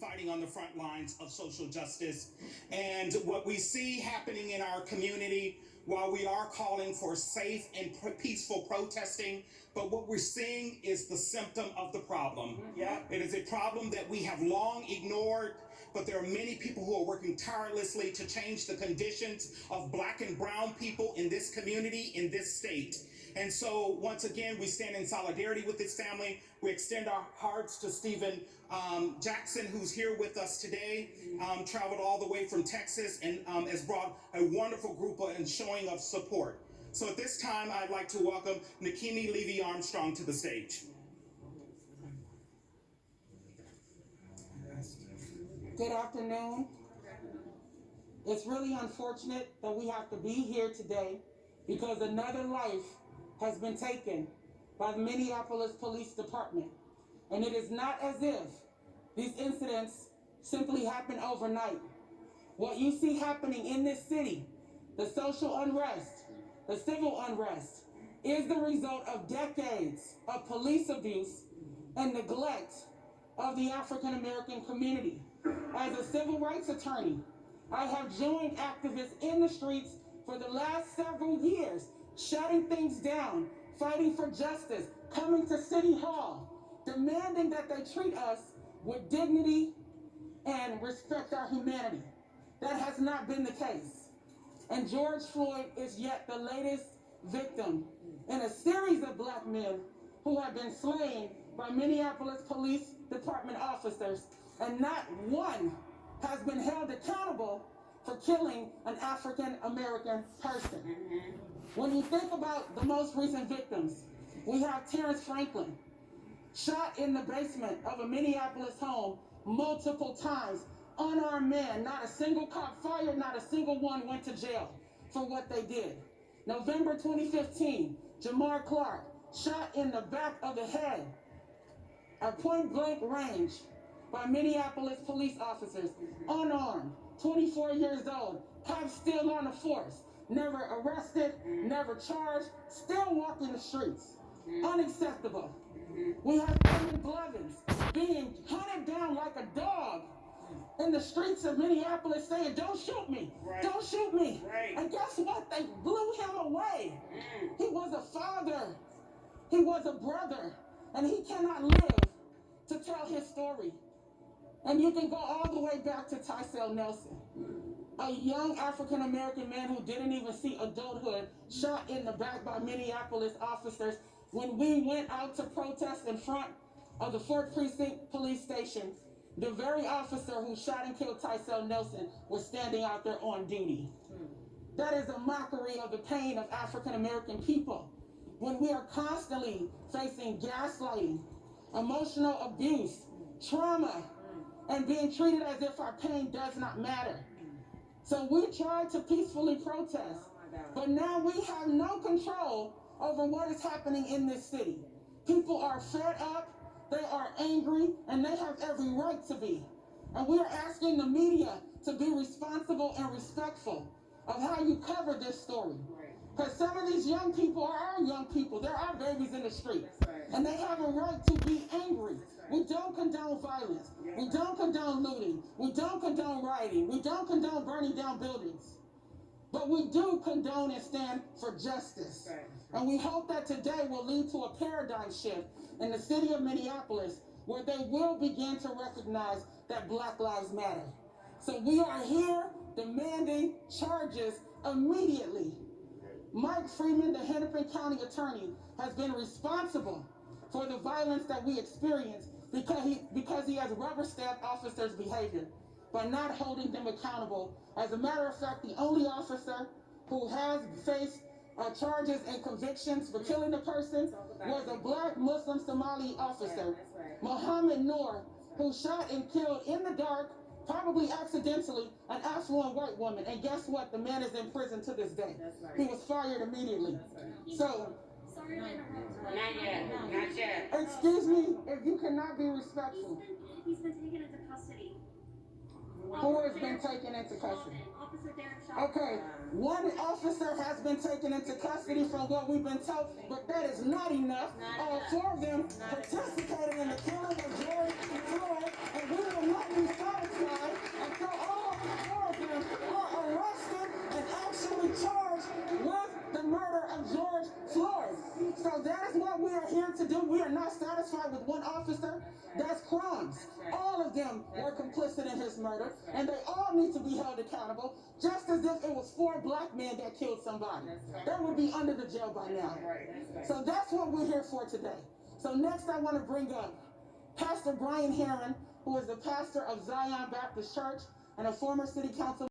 fighting on the front lines of social justice. And what we see happening in our community, while we are calling for safe and peaceful protesting, but what we're seeing is the symptom of the problem. Yeah. It is a problem that we have long ignored, but there are many people who are working tirelessly to change the conditions of Black and brown people in this community, in this state. And so, once again, we stand in solidarity with this family. We extend our hearts to Stephen Jackson, who's here with us today, traveled all the way from Texas and has brought a wonderful group and showing of support. So at this time, I'd like to welcome Nikemi Levy-Armstrong to the stage. Good afternoon. It's really unfortunate that we have to be here today because another life has been taken by the Minneapolis Police Department. And it is not as if these incidents simply happen overnight. What you see happening in this city, the social unrest, the civil unrest, is the result of decades of police abuse and neglect of the African American community. As a civil rights attorney, I have joined activists in the streets for the last several years, shutting things down, fighting for justice, coming to City Hall, demanding that they treat us with dignity and respect our humanity. That has not been the case. And George Floyd is yet the latest victim in a series of Black men who have been slain by Minneapolis Police Department officers, and not one has been held accountable for killing an African American person. When you think about the most recent victims, we have Terrence Franklin, shot in the basement of a Minneapolis home multiple times. Unarmed man, not a single cop fired, not a single one went to jail for what they did. November 2015, Jamar Clark, shot in the back of the head at point blank range by Minneapolis police officers, unarmed, 24 years old, cops still on the force, never arrested, never charged, still walking the streets. Unacceptable. We have Damon Blevins being hunted down like a dog in the streets of Minneapolis saying, "Don't shoot me, don't shoot me." And guess what? They blew him away. He was a father, he was a brother, and he cannot live to tell his story. And you can go all the way back to Tysel Nelson, a young African American man who didn't even see adulthood, shot in the back by Minneapolis officers when we went out to protest in front of the 4th Precinct Police Station. The very officer who shot and killed Tysel Nelson was standing out there on duty. That is a mockery of the pain of African American people. When we are constantly facing gaslighting, emotional abuse, trauma, and being treated as if our pain does not matter. So we tried to peacefully protest, but now we have no control over what is happening in this city. People are fed up, they are angry, and they have every right to be. And we are asking the media to be responsible and respectful of how you cover this story. Because some of these young people are our young people. They're our babies in the street. And they have a right to be angry. We don't condone violence. We don't condone looting. We don't condone rioting. We don't condone burning down buildings. But we do condone and stand for justice. And we hope that today will lead to a paradigm shift in the city of Minneapolis, where they will begin to recognize that Black Lives Matter. So we are here demanding charges immediately. Mike Freeman, the Hennepin County attorney, has been responsible for the violence that we experienced because he has rubber-stamped officers' behavior by not holding them accountable. As a matter of fact, the only officer who has faced charges and convictions for killing a person was a Black Muslim Somali officer, Mohammed Noor, who shot and killed in the dark, probably accidentally, an affluent white woman. And guess what? The man is in prison to this day. He was fired immediately. So, Sorry to interrupt. Not yet. Not yet. excuse me, if you cannot be respectful. He's been taken into custody. Who has been taken into custody? Officer Derek Shaw. Okay, one officer has been taken into custody from what we've been told, but that is not enough. All 4 of them participated in the killing of George Floyd, and we will not be George Floyd. So that is what we are here to do. We are not satisfied with one officer. That's crimes. All of them were complicit in his murder, and they all need to be held accountable, just as if it was 4 black men that killed somebody. They would be under the jail by now. So that's what we're here for today. So next I want to bring up Pastor Brian Herron, who is the pastor of Zion Baptist Church and a former city council